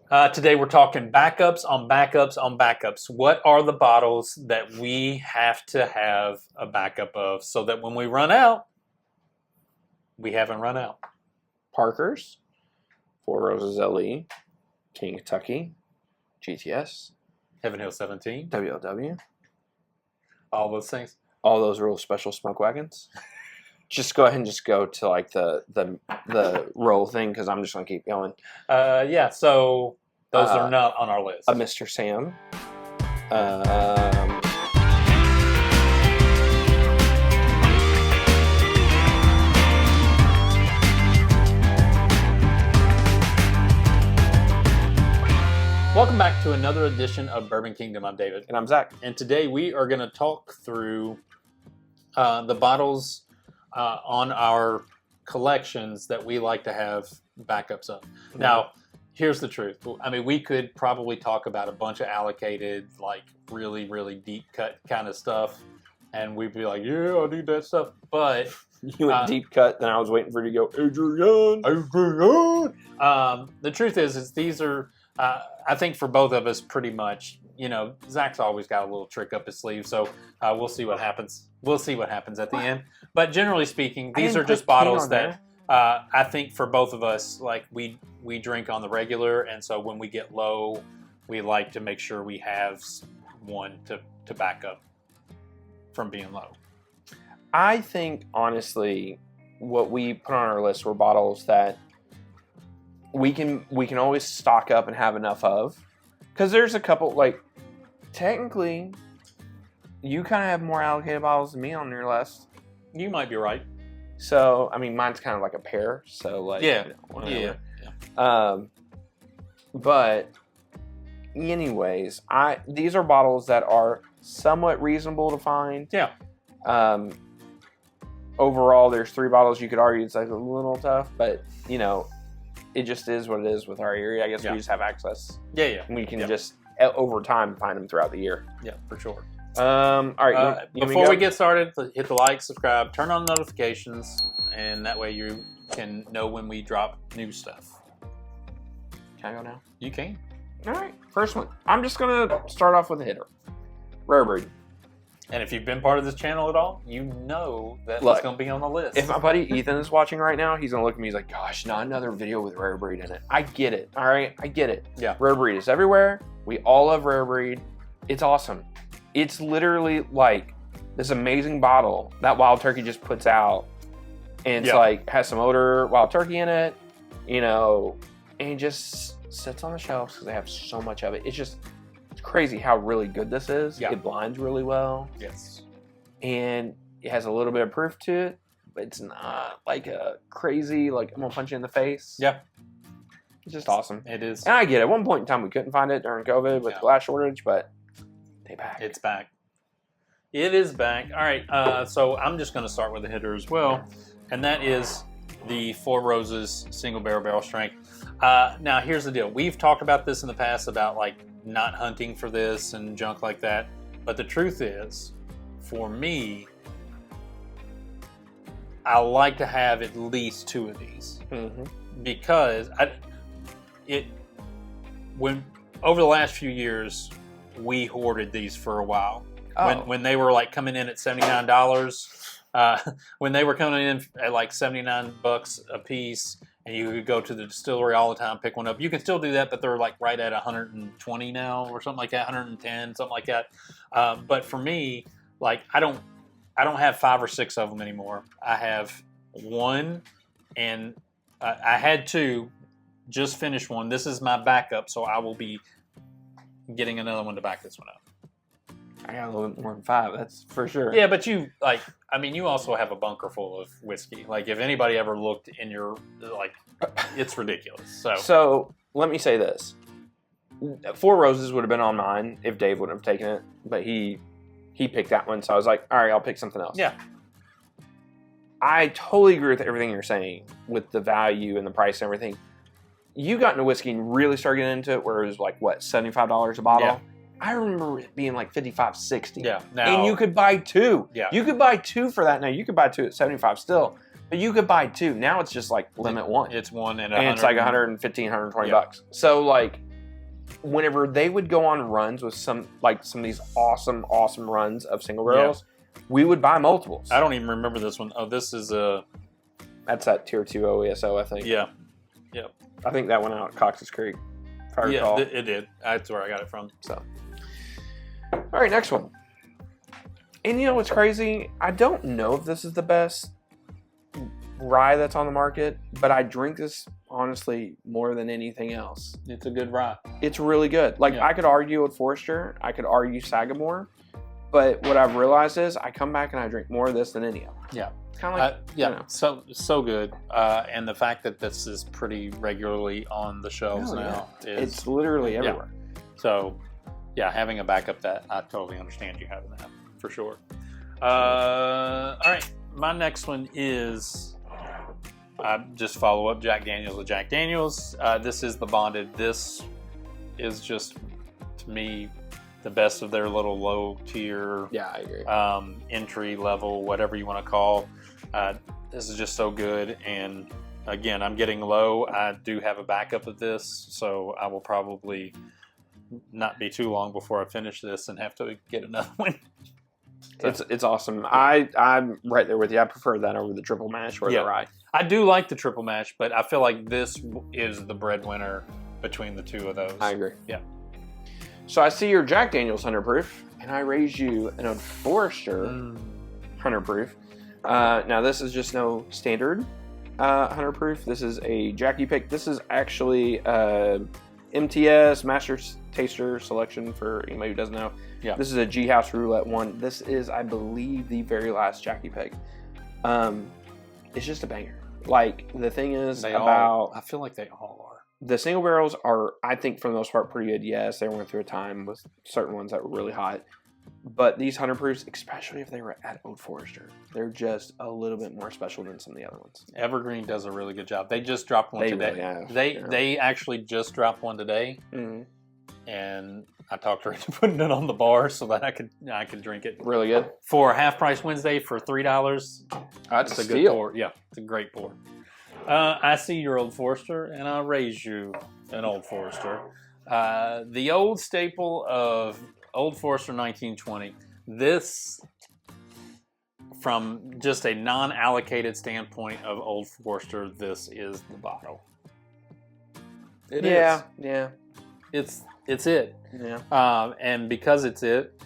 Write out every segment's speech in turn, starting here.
Today we're talking backups on backups on backups. What are the bottles that we have to have a backup of so that when we run out, we haven't run out? Parker's, Four Roses LE, King Kentucky, GTS, Heaven Hill 17, WLW, all those things. all those real special smoke wagons. Just go ahead and just go to like the roll thing because I'm just gonna keep going. Yeah, so those are not on our list. A Mr. Sam. Welcome back to another edition of Bourbon Kingdom. I'm David. And I'm Zach. And today we are going to talk through the bottles on our collections that we like to have backups of. Mm-hmm. Now, here's the truth. I mean, we could probably talk about a bunch of allocated, like really, really deep cut kind of stuff. And we'd be like, yeah, I need that stuff. But you went deep cut, then I was waiting for you to go, Adrian. The truth is these are... I think for both of us, pretty much, you know, Zach's always got a little trick up his sleeve, so we'll see what happens. We'll see what happens at the end. But generally speaking, these are just bottles that I think for both of us, like we drink on the regular, and so when we get low, we like to make sure we have one to back up from being low. I think, honestly, what we put on our list were bottles that we can always stock up and have enough of, because there's a couple, like, technically you kind of have more allocated bottles than me on your list. You might be right. So I mean, mine's kind of like a pair, so like, yeah, you know, but anyways, these are bottles that are somewhat reasonable to find. Yeah. Overall, there's 3 bottles. You could argue it's like a little tough, but you know, it just is what it is with our area. I guess we just have access. Yeah. And we can just, over time, find them throughout the year. Yeah, for sure. All right. Before we get started, hit the like, subscribe, turn on notifications, and that way you can know when we drop new stuff. Can I go now? You can. All right. First one. I'm just going to start off with a hitter. Rare Breed. And if you've been part of this channel at all, you know that it's going to be on the list. If my buddy Ethan is watching right now, he's going to look at me. He's like, gosh, not another video with Rare Breed in it. I get it. All right. I get it. Yeah. Rare Breed is everywhere. We all love Rare Breed. It's awesome. It's literally like this amazing bottle that Wild Turkey just puts out. And it's like, has some odor Wild Turkey in it, you know, and it just sits on the shelves because they have so much of it. It's just... crazy how really good this is. It blinds really well. Yes. And it has a little bit of proof to it, but it's not like a crazy, like, I'm gonna punch you in the face. Yeah. It's just awesome. It is. And I get it. At one point in time we couldn't find it during COVID with glass shortage, but they back. It's back. It is back. All right. So I'm just gonna start with a hitter as well. And that is the Four Roses single barrel strength. Now here's the deal. We've talked about this in the past about like not hunting for this and junk like that. But the truth is, for me, I like to have at least 2 of these. Mm-hmm. Because over the last few years, we hoarded these for a while. When they were like coming in at $79, when they were coming in at like $79 a piece, and you could go to the distillery all the time, pick one up. You can still do that, but they're like right at 120 now, or something like that, 110, something like that. But for me, like I don't have 5 or 6 of them anymore. I have 1, and I had 2. Just finished 1. This is my backup, so I will be getting another one to back this one up. I got a little bit more than 5, that's for sure. Yeah, but you also have a bunker full of whiskey. Like, if anybody ever looked in your, like, it's ridiculous. So let me say this. Four Roses would have been on mine if Dave wouldn't have taken it, but he picked that one, so I was like, all right, I'll pick something else. Yeah. I totally agree with everything you're saying with the value and the price and everything. You got into whiskey and really started getting into it where it was like, what, $75 a bottle? Yeah. I remember it being like $55, $60. Yeah. And you could buy 2. Yeah. You could buy 2 for that now. You could buy 2 at $75 still. But you could buy 2. Now it's just like limit 1. It's 1 and it's like $115, $120 bucks. So like whenever they would go on runs with some of these awesome runs of single barrels, we would buy multiples. I don't even remember this one. Oh, this is that's that Tier 2 OESO, I think. Yeah. I think that went out at Cox's Creek. If I recall. It did. That's where I got it from. So, all right, next one. And you know what's crazy? I don't know if this is the best rye that's on the market, but I drink this honestly more than anything else. It's a good rye. It's really good. Like, I could argue with Forester, I could argue Sagamore, but what I've realized is I come back and I drink more of this than any of them. Yeah. It's kind of like, so good. And the fact that this is pretty regularly on the shelves now it's literally everywhere. So, having a backup that I totally understand you having that for sure. All right, my next one is just follow up Jack Daniels with Jack Daniels. This is the bonded. This is just, to me, the best of their little low tier, I agree. Entry level, whatever you want to call. This is just so good. And again, I'm getting low. I do have a backup of this, so I will probably not be too long before I finish this and have to get another one. So. It's awesome. I'm right there with you. I prefer that over the triple mash or the rye. I do like the triple mash, but I feel like this is the breadwinner between the two of those. I agree. Yeah. So I see your Jack Daniels 100 proof, and I raise you an Old Forester 100 proof. Now this is just no standard 100 proof. This is a Jackie pick. This is actually MTS Master Taster Selection for anybody who doesn't know. Yeah. This is a G House Roulette one. This is, I believe, the very last Jackie pick. It's just a banger. Like, the thing is I feel like they all are. The single barrels are, I think, for the most part, pretty good. Yes, they went through a time with certain ones that were really hot. But these 100 proofs, especially if they were at Old Forester, they're just a little bit more special than some of the other ones. Evergreen does a really good job. They just dropped one today. Really have. They actually just dropped one today, and I talked her into putting it on the bar so that I could drink it. Really good for Half Price Wednesday for $3. That's a good pour. Yeah, it's a great pour. I see your Old Forester, and I'll raise you an Old Forester. The old staple of Old Forester 1920. This, from just a non-allocated standpoint of Old Forester, this is the bottle. It is. Yeah. It's it. Yeah. And because it's it,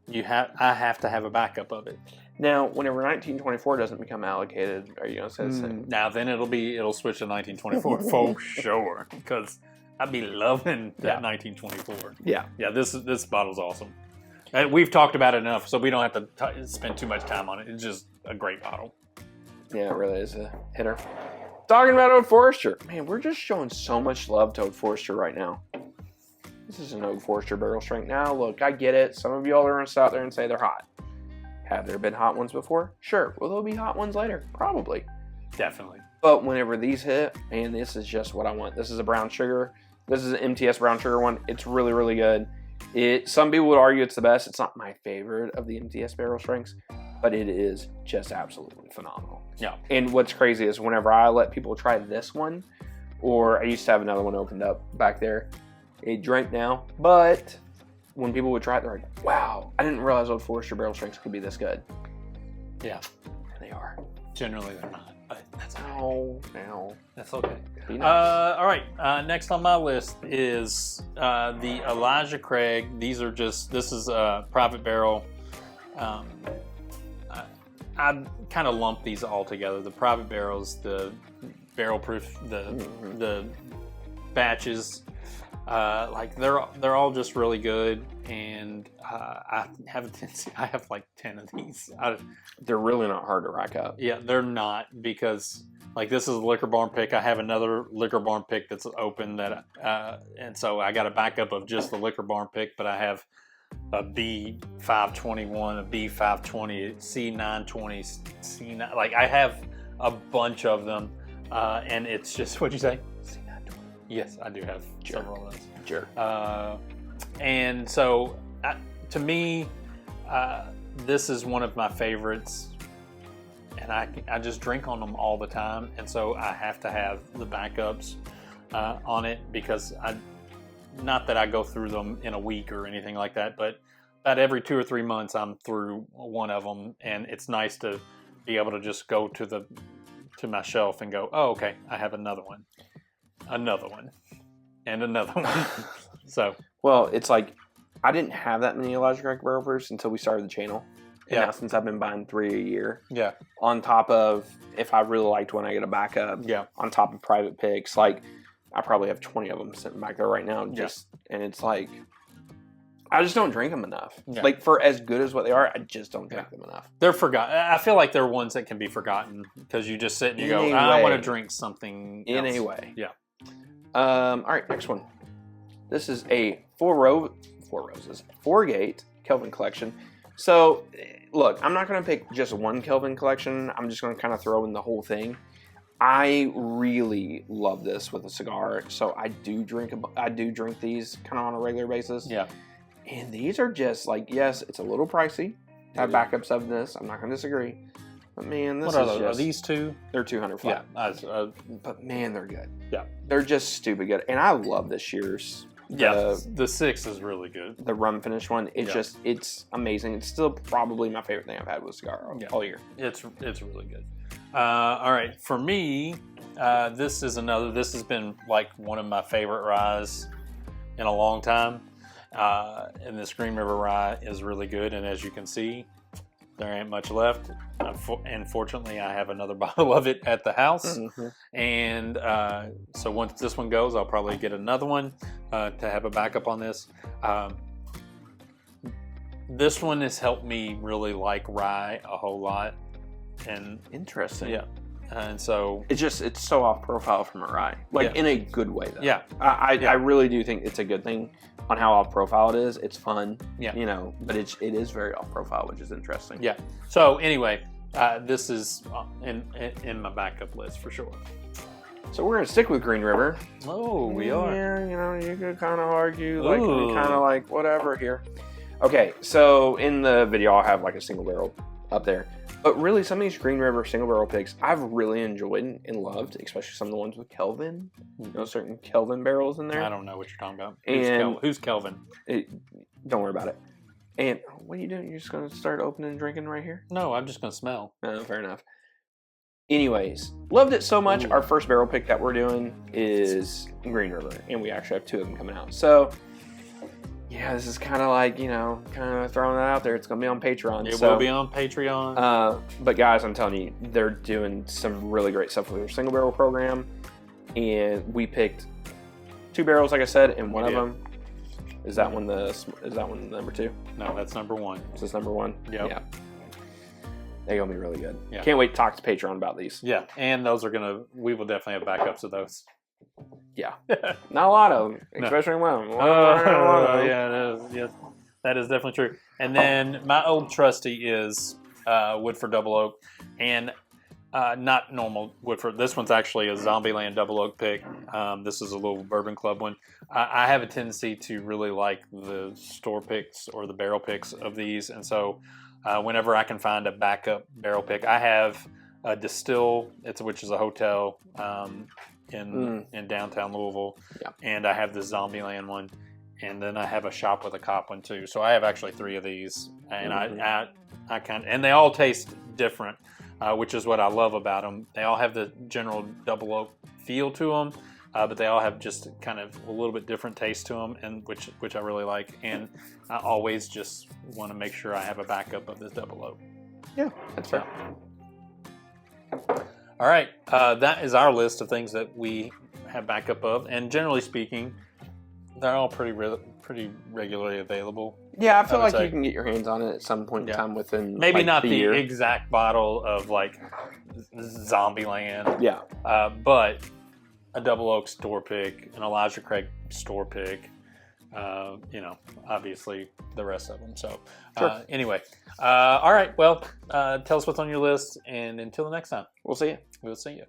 I have to have a backup of it. Now, whenever 1924 doesn't become allocated, are you going to say the same? Now, then it'll switch to 1924 for sure, because I'd be loving that 1924. Yeah. Yeah, this bottle's awesome. And we've talked about it enough, so we don't have to spend too much time on it. It's just a great bottle. Yeah, it really is a hitter. Talking about Old Forester. Man, we're just showing so much love to Old Forester right now. This is an Old Forester barrel strength. Now, look, I get it. Some of y'all are going to sit out there and say they're hot. Have there been hot ones before? Sure. Will there be hot ones later? Probably. Definitely. But whenever these hit, man, this is just what I want. This is a brown sugar. This is an MTS Brown Sugar one. It's really, really good. Some people would argue it's the best. It's not my favorite of the MTS barrel strengths, but it is just absolutely phenomenal. Yeah. And what's crazy is whenever I let people try this one, or I used to have another one opened up back there, it drank now, but when people would try it, they're like, wow, I didn't realize Old Forester barrel strengths could be this good. Yeah. And they are. Generally, they're not, but that's okay. No. That's okay. Be nice. All right. Next on my list is the Elijah Craig. This is a private barrel. I kind of lump these all together. The private barrels, the barrel proof, the batches. They're all just really good, and I have like 10 of these. They're really not hard to rack up. Yeah, they're not, because like this is a Liquor Barn pick. I have another Liquor Barn pick that's open and so I got a backup of just the Liquor Barn pick, but I have a B521, a B520, C920, C9. Like I have a bunch of them, and it's just, what'd you say? Yes, I do have several of those. Sure. And so, to me, this is one of my favorites, and I just drink on them all the time, and so I have to have the backups on it, because not that I go through them in a week or anything like that, but about every 2 or 3 months I'm through one of them, and it's nice to be able to just go to my shelf and go, oh, okay, I have another one, and another one. So, well, it's like I didn't have that many Elijah Craig barrel proofs until we started the channel. And now since I've been buying 3 a year. Yeah. On top of, if I really liked one, I get a backup. Yeah. On top of private picks. Like, I probably have 20 of them sitting back there right now. And it's like, I just don't drink them enough. Yeah. Like, for as good as what they are, I just don't drink them enough. They're forgotten. I feel like they're ones that can be forgotten because you just sit and you go, I want to drink something else. In a way. Yeah. All right, next one. This is a 4-gate Kelvin collection. So, look, I'm not going to pick just one Kelvin collection. I'm just going to kind of throw in the whole thing. I really love this with a cigar, so I do drink these kind of on a regular basis. Yeah. And these are just like, yes, it's a little pricey to have backups of this. I'm not going to disagree. But man, this are these two? They're 200 flat. Yeah. But man, they're good. Yeah. They're just stupid good. And I love this year's. Yeah, the 6 is really good. The rum finish one, it's amazing. It's still probably my favorite thing I've had with a cigar all year. It's really good. All right, for me, this has been like one of my favorite ryes in a long time. And this Green River rye is really good. And as you can see, there ain't much left. Unfortunately, I have another bottle of it at the house. Mm-hmm. And so once this one goes, I'll probably get another one to have a backup on this. This one has helped me really like rye a whole lot. And interesting. Yeah. And so it's so off profile from a rye, like in a good way though. Yeah. I really do think it's a good thing on how off profile it is. It's fun. Yeah. You know, but it is very off profile, which is interesting. Yeah. So anyway, this is in my backup list for sure. So we're gonna stick with Green River. Oh, we are. Yeah, you know, you could kind of argue, like, kind of like whatever here. Okay, so in the video, I'll have like a single barrel up there. But really, some of these Green River single barrel picks I've really enjoyed and loved, especially some of the ones with Kelvin. You know, certain Kelvin barrels in there. I don't know what you're talking about. Who's Kelvin? Don't worry about it. And what are you doing? You're just going to start opening and drinking right here? No, I'm just going to smell. No, fair enough. Anyways, loved it so much. Ooh. Our first barrel pick that we're doing is Green River, and we actually have 2 of them coming out. So, yeah, this is kind of like, you know, kind of throwing that out there. It's going to be on Patreon. It will be on Patreon. But guys, I'm telling you, they're doing some really great stuff with their single barrel program. And we picked 2 barrels, like I said, and one of them is that one number 2? No, that's number 1. Is this number 1? Yep. Yeah. They're going to be really good. Yeah. Can't wait to talk to Patreon about these. Yeah, and we will definitely have backups of those. Yeah. Not a lot of them, especially one. Yeah, that is definitely true. And then my old trusty is Woodford Double Oak, and not normal Woodford. This one's actually a Zombieland Double Oak pick. This is a little Bourbon Club one. I have a tendency to really like the store picks or the barrel picks of these, and so whenever I can find a backup barrel pick, I have a Distill, which is a hotel in downtown Louisville, and I have the Zombieland one, and then I have a Shop with a Cop one too. So I have actually 3 of these, and I and they all taste different, which is what I love about them. They all have the general double oak feel to them, but they all have just kind of a little bit different taste to them, and which I really like. And I always just want to make sure I have a backup of this double oak. Yeah, that's fair. All right, that is our list of things that we have backup of, and generally speaking, they're all pretty regularly available. Yeah, I feel like you can get your hands on it at some point in time within maybe like not the year. Exact bottle of like Zombieland. Yeah, but a Double Oak store pick, an Elijah Craig store pick. You know, obviously the rest of them. So anyway, all right. Well, tell us what's on your list, and until the next time, we'll see you. We'll see you.